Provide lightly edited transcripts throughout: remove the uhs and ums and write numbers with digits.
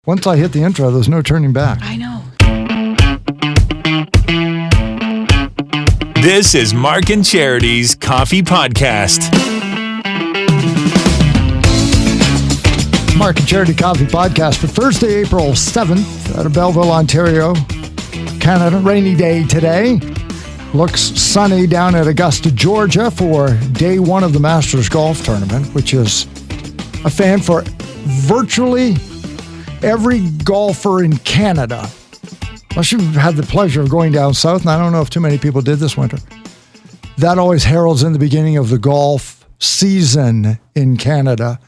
Once I hit the intro, there's no turning back. I know. This is Mark and Charity's Coffee Podcast. Mark and Charity Coffee Podcast for Thursday, April 7th out of Belleville, Ontario, Canada. Rainy day today. Looks sunny down at Augusta, Georgia for day one of the Masters Golf Tournament, which is a fan for virtually every golfer in Canada. Unless you've had the pleasure of going down south, and I don't know if too many people did this winter. That always heralds in the beginning of the golf season in Canada,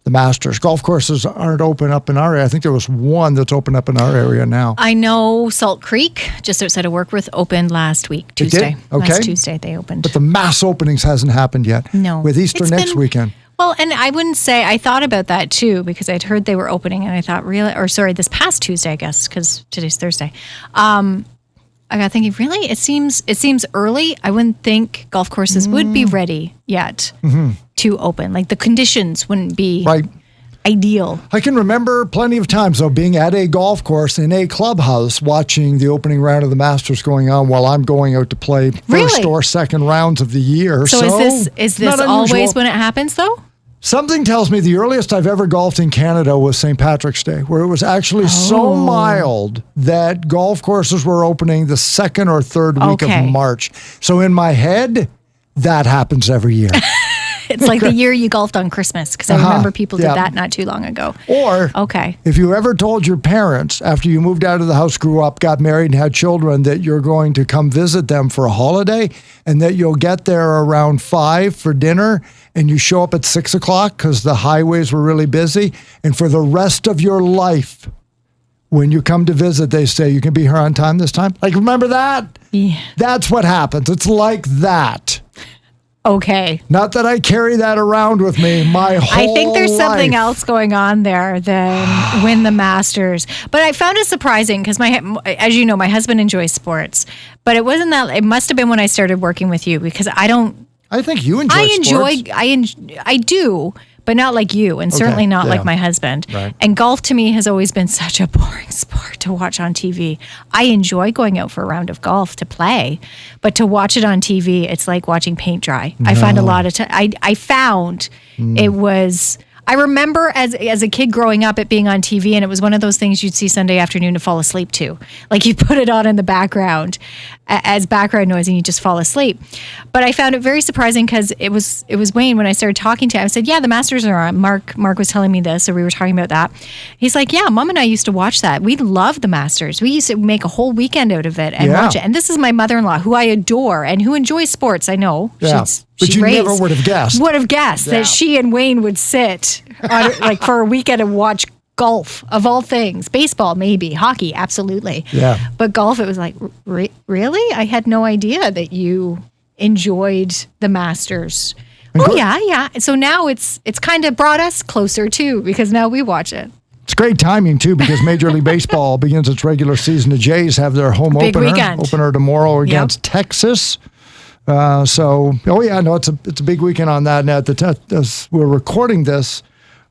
the Masters. Golf courses aren't open up in our area. I think there was one that's open up in our area now. I know Salt Creek, just outside of Workworth, opened last week, Tuesday. Okay. Last Tuesday they opened. But the mass openings hasn't happened yet. No. With Easter next weekend. Well, and I wouldn't say, I thought about that too, because I'd heard they were opening, and I thought, this past Tuesday, I guess, because today's Thursday. I got thinking, really? It seems early. I wouldn't think golf courses would be ready yet to open. Like the conditions wouldn't be ideal. I can remember plenty of times, though, being at a golf course in a clubhouse watching the opening round of the Masters going on while I'm going out to play first or second rounds of the year. So is this always when it happens, though? Something tells me the earliest I've ever golfed in Canada was St. Patrick's Day, where it was actually so mild that golf courses were opening the second or third week of March. So in my head, that happens every year. It's like the year you golfed on Christmas, because I remember people did that not too long ago. Or if you ever told your parents after you moved out of the house, grew up, got married, and had children that you're going to come visit them for a holiday and that you'll get there around 5 for dinner and you show up at 6 o'clock because the highways were really busy, and for the rest of your life, when you come to visit, they say, you can be here on time this time. Like, remember that? Yeah. That's what happens. It's like that. Okay. Not that I carry that around with me my whole life. I think there's something else going on there than win the Masters. But I found it surprising because, as you know, my husband enjoys sports. But it wasn't that. It must have been when I started working with you, because I don't. I think you enjoy sports. I do, but not like you, and certainly not like my husband. Right. And golf to me has always been such a boring sport to watch on TV. I enjoy going out for a round of golf to play, but to watch it on TV, it's like watching paint dry. No. I find a lot of time. I found it was. I remember as a kid growing up, it being on TV, and it was one of those things you'd see Sunday afternoon to fall asleep to. Like, you put it on in the background as background noise and you just fall asleep. But I found it very surprising because it was Wayne, when I started talking to him, I said, yeah, the Masters are on. Mark was telling me this, so we were talking about that. He's like, yeah, Mom and I used to watch that. We love the Masters. We used to make a whole weekend out of it and watch it. And this is my mother-in-law, who I adore and who enjoys sports. I know. Yeah. But you never would have guessed. Would have guessed that she and Wayne would sit on, for a weekend and watch golf, of all things. Baseball, maybe. Hockey, absolutely. Yeah. But golf, it was like, really? I had no idea that you enjoyed the Masters. Yeah. So now it's kind of brought us closer, too, because now we watch it. It's great timing, too, because Major League Baseball begins its regular season. The Jays have their home opener tomorrow against Texas. It's a big weekend on that. And as we're recording this,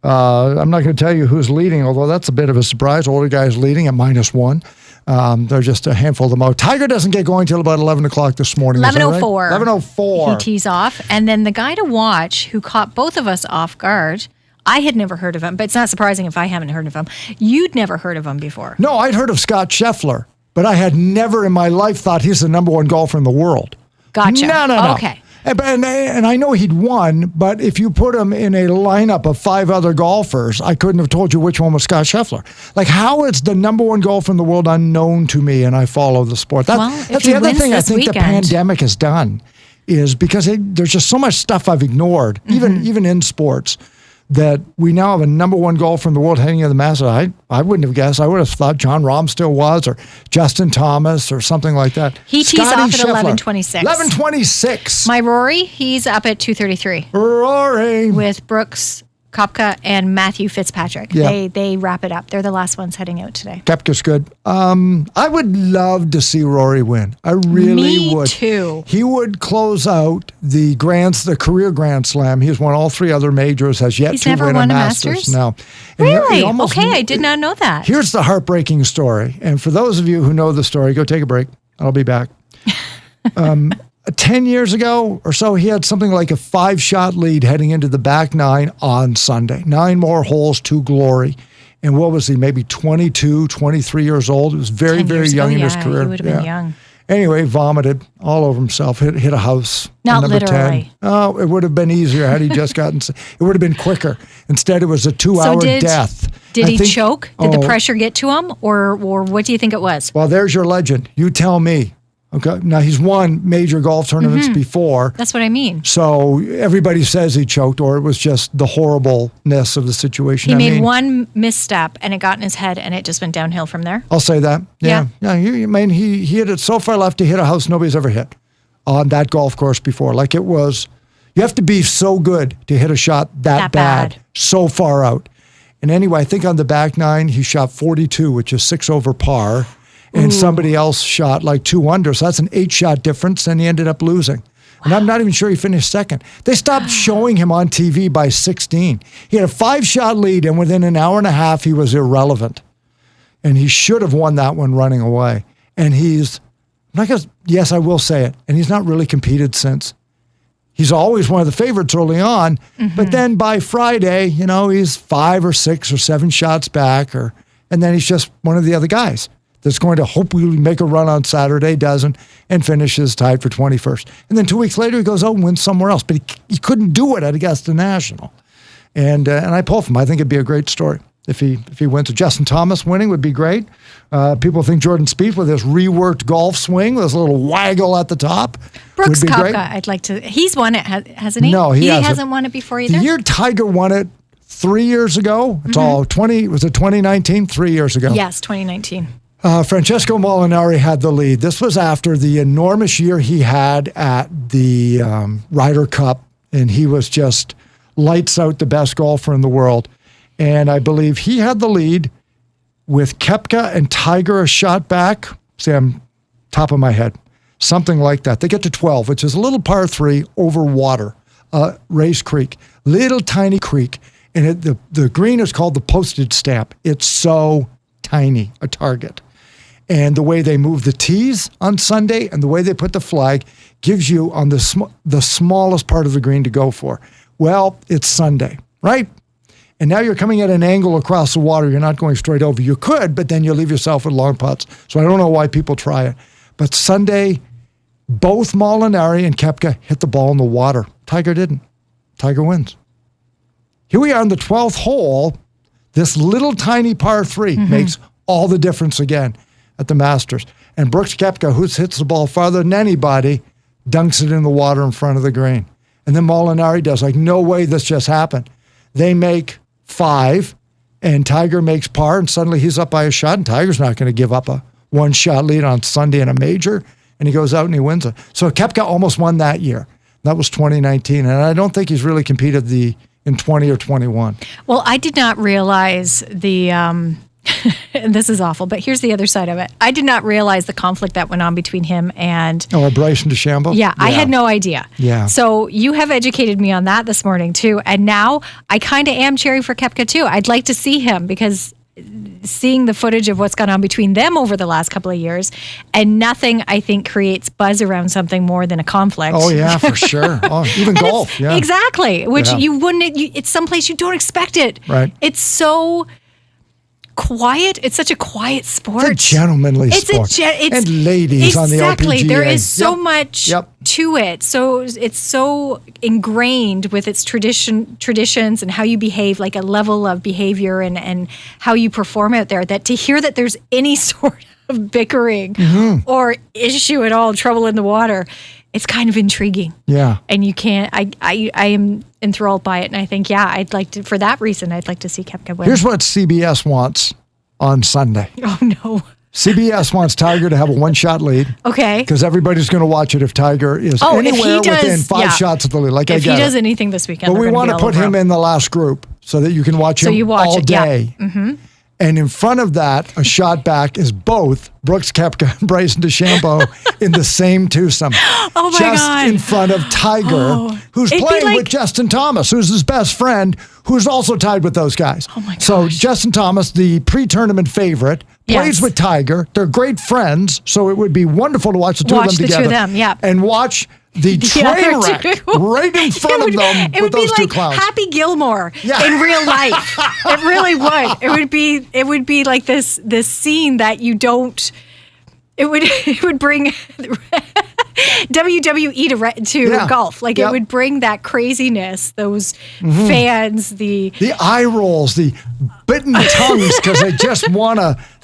I'm not going to tell you who's leading, although that's a bit of a surprise. Older guys leading at -1. They're just a handful of them out. Tiger doesn't get going till about 11 o'clock this morning. 11:04. Right? 11:04. He tees off. And then the guy to watch who caught both of us off guard, I had never heard of him, but it's not surprising if I haven't heard of him. You'd never heard of him before. No, I'd heard of Scott Scheffler, but I had never in my life thought he's the number one golfer in the world. Gotcha. No. Okay. And I know he'd won, but if you put him in a lineup of 5 other golfers, I couldn't have told you which one was Scott Scheffler. Like, how is the number one golfer in the world unknown to me, and I follow the sport? That's the other thing I think the pandemic has done, is because there's just so much stuff I've ignored, even in sports, that we now have a number one golfer in the world heading into the Masters. I wouldn't have guessed. I would have thought John Rahm still was, or Justin Thomas, or something like that. He tees off at 11:26. 11:26. My Rory, he's up at 2:33. Rory. With Brooks Kopka and Matthew Fitzpatrick. Yeah. They wrap it up. They're the last ones heading out today. Koepka's good. I would love to see Rory win. I really would. Me too. He would close out the career Grand Slam. He's won all 3 other majors, has yet He's to never win won a a Masters. Masters? No. And Really? almost- Okay, I did not know that. Here's the heartbreaking story. And for those of you who know the story, go take a break. I'll be back. 10 years ago or so, he had something like a 5-shot lead heading into the back 9 on Sunday. 9 more holes to glory. And what was he, maybe 22, 23 years old? He was very, 10 very years young ago, in his yeah, career. he would have been young. Anyway, vomited all over himself, hit a house. Not number literally. 10. Oh, it would have been easier had he just gotten, it would have been quicker. Instead, it was a 2-hour death. Did I he think- choke? Did the pressure get to him? Or what do you think it was? Well, there's your legend. You tell me. Okay. Now, he's won major golf tournaments before. That's what I mean. So everybody says he choked, or it was just the horribleness of the situation. He made one misstep and it got in his head and it just went downhill from there. I'll say that. Yeah. He hit it so far left to hit a house nobody's ever hit on that golf course before. Like it was, you have to be so good to hit a shot that bad, so far out. And anyway, I think on the back 9, he shot 42, which is 6 over par. And somebody else shot like 2 under. So that's an 8-shot difference. And he ended up losing. Wow. And I'm not even sure he finished second. They stopped showing him on TV by 16. He had a 5-shot lead. And within an hour and a half, he was irrelevant. And he should have won that one running away. And yes, I will say it. And he's not really competed since. He's always one of the favorites early on. But then by Friday, he's 5 or 6 or 7 shots back. And then he's just one of the other guys that's going to hopefully make a run on Saturday, doesn't, and finishes tied for 21st. And then 2 weeks later, he goes out and wins somewhere else. But he couldn't do it at Augusta National. And I pull for him. I think it'd be a great story if he wins. Justin Thomas winning would be great. People think Jordan Spieth with his reworked golf swing, with his little waggle at the top, Brooks would be great. Koepka, I'd like to. He's won it, hasn't he? No, he hasn't. hasn't won it before either. The year Tiger won it 3 years ago, it's all 2019? 3 years ago. Yes, 2019. Francesco Molinari had the lead. This was after the enormous year he had at the Ryder Cup, and he was just lights out the best golfer in the world. And I believe he had the lead with Koepka and Tiger a shot back. See, I'm top of my head. Something like that. They get to 12, which is a little par 3 over water, Race Creek. Little tiny creek. And the green is called the postage stamp. It's so tiny, a target. And the way they move the tees on Sunday and the way they put the flag gives you on the smallest part of the green to go for. Well, it's Sunday, right? And now you're coming at an angle across the water. You're not going straight over. You could, but then you leave yourself with long putts. So I don't know why people try it. But Sunday, both Molinari and Koepka hit the ball in the water. Tiger didn't. Tiger wins. Here we are on the 12th hole. This little tiny par 3 makes all the difference again at the Masters. And Brooks Koepka, who hits the ball farther than anybody, dunks it in the water in front of the green. And then Molinari does, like, no way this just happened. They make 5, and Tiger makes par, and suddenly he's up by a shot, and Tiger's not going to give up a 1-shot lead on Sunday in a major, and he goes out and he wins it. So Koepka almost won that year. That was 2019, and I don't think he's really competed in 20 or 21. Well, I did not realize and this is awful, but here's the other side of it. I did not realize the conflict that went on between him and... Bryson DeChambeau? Yeah, I had no idea. Yeah. So you have educated me on that this morning, too. And now I kind of am cheering for Koepka, too. I'd like to see him because seeing the footage of what's gone on between them over the last couple of years, and nothing, I think, creates buzz around something more than a conflict. Oh, yeah, for sure. Even golf, yeah. Exactly, which you wouldn't... it's someplace you don't expect it. Right. It's so... quiet. It's such a quiet sport. It's a gentlemanly sport. And ladies on the LPGA. Exactly. There is so much to it. So it's so ingrained with its traditions and how you behave, like a level of behavior and how you perform out there, that to hear that there's any sort of bickering or issue at all, trouble in the water, it's kind of intriguing. Yeah. And you can't, I am enthralled by it. And I think, I'd like to, for that reason, I'd like to see Koepka win. Here's what CBS wants on Sunday. Oh, no. CBS wants Tiger to have a 1-shot lead. Okay. Because everybody's going to watch it if Tiger is anywhere within 5 shots of the lead. If he does anything this weekend, but we want to put him in the last group. so that you can watch him you watch all it, yeah. day. And in front of that, a shot back is both Brooks Koepka and Bryson DeChambeau in the same twosome. Oh, my just God. in front of Tiger, who's It'd be playing like- with Justin Thomas, who's his best friend, who's also tied with those guys. Oh, my gosh. So Justin Thomas, the pre-tournament favorite, plays Yes. with Tiger. They're great friends, so it would be wonderful to watch the two of them together. Watch the two of them, yeah. And watch the train other wreck two. right in front of them It with would be those two like clowns. Happy Gilmore Yeah. in real life. It really would. It would be like this scene that you don't. It would bring WWE to Yeah. golf. Like Yep. it would bring that craziness, those fans, the eye rolls, the bitten tongues, because they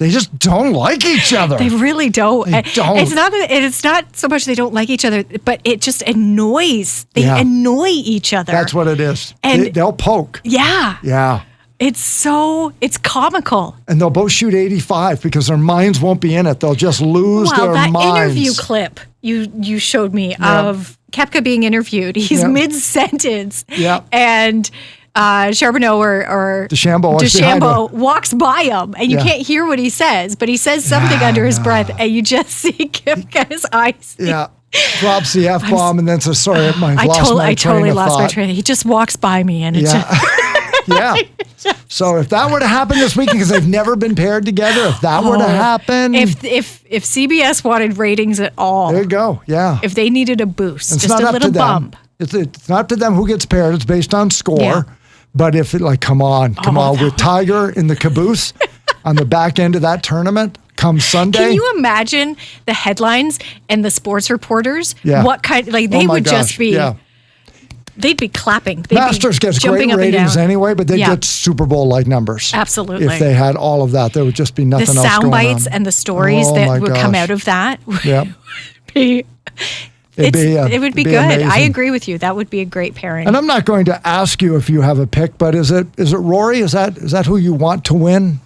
just don't like each other. They really don't. They don't. It's not so much they don't like each other, but it just annoys. They Yeah. annoy each other. That's what it is. And- They'll poke. Yeah. Yeah. It's comical. And they'll both shoot 85 because their minds won't be in it. They'll just lose Well, their that minds. interview clip you showed me of Koepka being interviewed, he's Yeah. mid-sentence, Yeah. and Charbonneau or DeChambeau walks by him, and you Yeah. can't hear what he says, but he says something under his breath, and you just see Koepka's eyes. Yeah. Drops the F-bomb and then says, sorry, I totally lost my train. He just walks by me, and it's Yeah. Yeah. So if that were to happen this weekend, because they've never been paired together, if that were to happen, if CBS wanted ratings at all, there you go. Yeah. if they needed a boost, It's just not a up little to them. bump. It's not up to them who gets paired. It's based on score. Yeah. But if it come on, with Tiger in the caboose on the back end of that tournament, come Sunday. Can you imagine the headlines and the sports reporters? Yeah. What kind? They Oh my would just gosh, be. yeah. They'd be clapping. They'd Masters be gets jumping great up and ratings down. anyway, but they Yeah. get Super Bowl-like numbers. Absolutely. If they had all of that, there would just be The nothing else sound going bites on. and the stories Oh that my would come gosh. out of that Yeah. be. It would be good. amazing. I agree with you. That would be a great pairing. And I'm not going to ask you if you have a pick, but is it Rory? Is that who you want to win? Do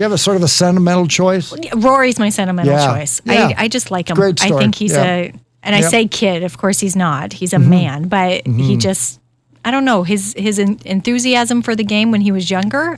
you have a sort of a sentimental choice? Rory's my sentimental Yeah. choice. Yeah. I just like him. Great story. I think he's Yeah. and I Yep. say kid. Of course, he's not. He's a man, but he just. I don't know his enthusiasm for the game when he was younger.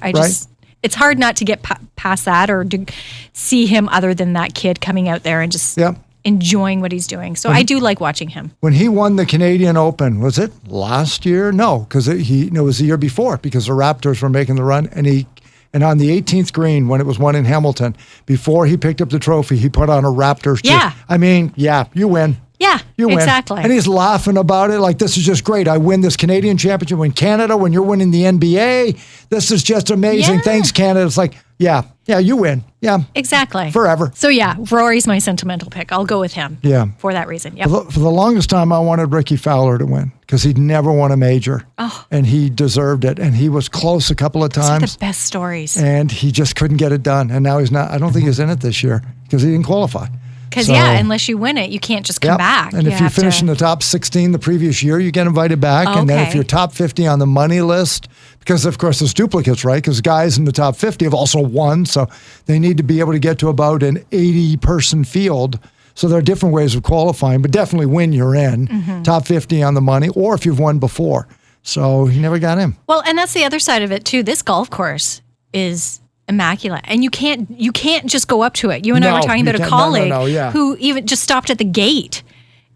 It's hard not to get past that or to see him other than that kid coming out there and just Yep. enjoying what he's doing. So I do like watching him. When he won the Canadian Open, was it last year? No, because it was the year before because the Raptors were making the run, and on the 18th green when it was won in Hamilton, before he picked up the trophy, he put on a Raptors. Yeah. I mean, yeah, you win. Yeah, You win. exactly. And he's laughing about it like, this is just great. I win this Canadian championship in Canada when you're winning the NBA. This is just amazing. Yeah. Thanks, Canada. It's like, yeah, you win. Yeah. Exactly. Forever. So yeah, Rory's my sentimental pick. I'll go with him. Yeah. For that reason. Yep. For the longest time, I wanted Ricky Fowler to win because he'd never won a major. Oh. And he deserved it. And he was close a couple of Those are times. the best stories. And he just couldn't get it done. And now he's not. I don't think he's in it this year because he didn't qualify. Because So- unless you win it, you can't just come Yep. back. And if you have finish to- in the top 16 the previous year, you get invited back. And then if Okay. you're top 50 on the money list, because of course there's duplicates, right? Because guys in the top 50 have also won. So they need to be able to get to about an 80-person field. So there are different ways of qualifying, but definitely when you're in, top 50 on the money, or if you've won before. So he never got in. Well, and that's the other side of it too. This golf course is immaculate, and you can't just go up to it. You and I No, were talking you about a can't. No, colleague yeah. who even just stopped at the gate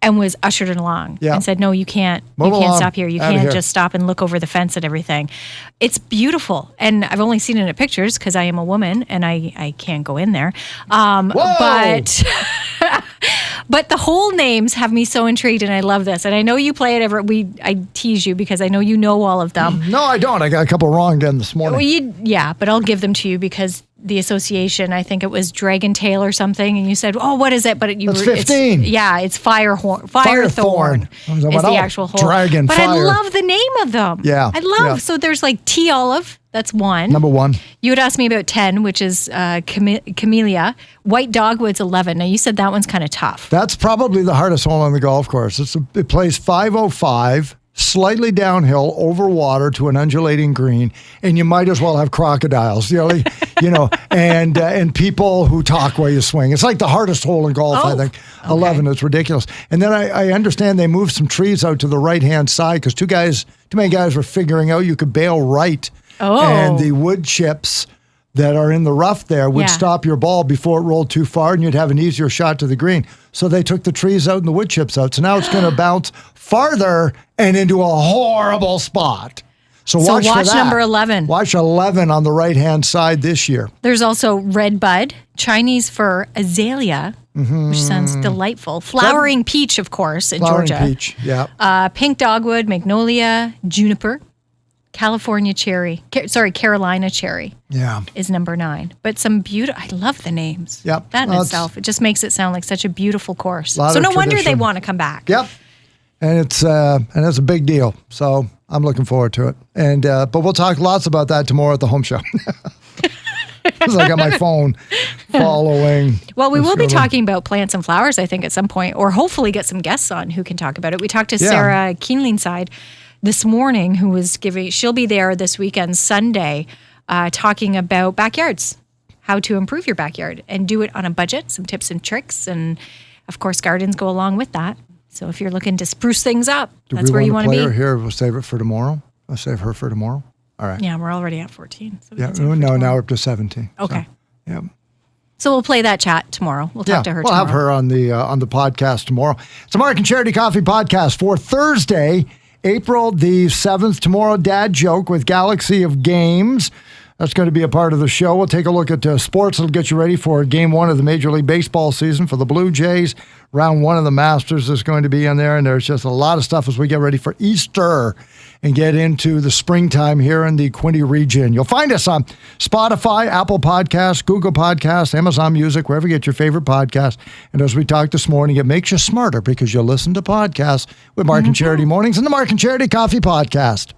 and was ushered along Yeah. and said, "No, you can't. Move you can't along. stop here. You Outta can't here." just stop and look over the fence and everything." It's beautiful, and I've only seen it in pictures because I am a woman and I can't go in there. But but the whole names have me so intrigued, and I love this. And I know you play it. I tease you because I know you know all of them. No, I don't. I got a couple wrong again this morning. Well, but I'll give them to you because the association, I think it was Dragon Tail or something, and you said, "Oh, what is it?" But That's 15. It's Firethorn. I was like, Is the "Oh, actual whole dragon, But I fire." love the name of them. Yeah, I love. yeah. So there's like Tea Olive. That's one. Number one. You had asked me about 10, which is Camellia. White Dogwood's 11. Now you said that one's kind of tough. That's probably the hardest hole on the golf course. It plays 505, slightly downhill over water to an undulating green, and you might as well have crocodiles, and people who talk while you swing. It's like the hardest hole in golf, I think. 11, it's ridiculous. And then I understand they moved some trees out to the right-hand side because too many guys were figuring out you could bail right and the wood chips that are in the rough there would stop your ball before it rolled too far, and you'd have an easier shot to the green. So they took the trees out and the wood chips out. So now it's going to bounce farther and into a horrible spot. So watch for that. number 11. Watch 11 on the right-hand side this year. There's also red bud, Chinese fir, azalea, which sounds delightful. Flowering peach, of course, in Georgia. Flowering peach, yeah. Pink dogwood, magnolia, juniper, California cherry. Carolina cherry. Yeah. Is number 9. But some beautiful, I love the names. Yep. That in itself, it just makes it sound like such a beautiful course. So So no wonder they want to come back. Yep. And it's a big deal. So I'm looking forward to it. And but we'll talk lots about that tomorrow at the home show. Because I got my phone following. Well, we will be talking about plants and flowers, I think, at some point, or hopefully get some guests on who can talk about it. We talked to Sarah Keenlingside this morning, who was she'll be there this weekend, Sunday, talking about backyards, how to improve your backyard and do it on a budget, some tips and tricks. And of course, gardens go along with that. So if you're looking to spruce things up, that's where you want to be. Here, we'll save it for tomorrow. I'll save her for tomorrow. All right. Yeah, we're already at 14. So now we're up to 17. Okay. So, yeah. So we'll play that chat tomorrow. We'll talk to her tomorrow. We'll have her on the podcast tomorrow. It's a Mark and Charity Coffee podcast for Thursday, April the 7th. Tomorrow, Dad Joke with Galaxy of Games. That's going to be a part of the show. We'll take a look at sports that'll get you ready for Game 1 of the Major League Baseball season for the Blue Jays. Round 1 of the Masters is going to be in there, and there's just a lot of stuff as we get ready for Easter and get into the springtime here in the Quinte region. You'll find us on Spotify, Apple Podcasts, Google Podcasts, Amazon Music, wherever you get your favorite podcast. And as we talked this morning, it makes you smarter because you listen to podcasts with Mark and Charity Mornings and the Mark and Charity Coffee Podcast.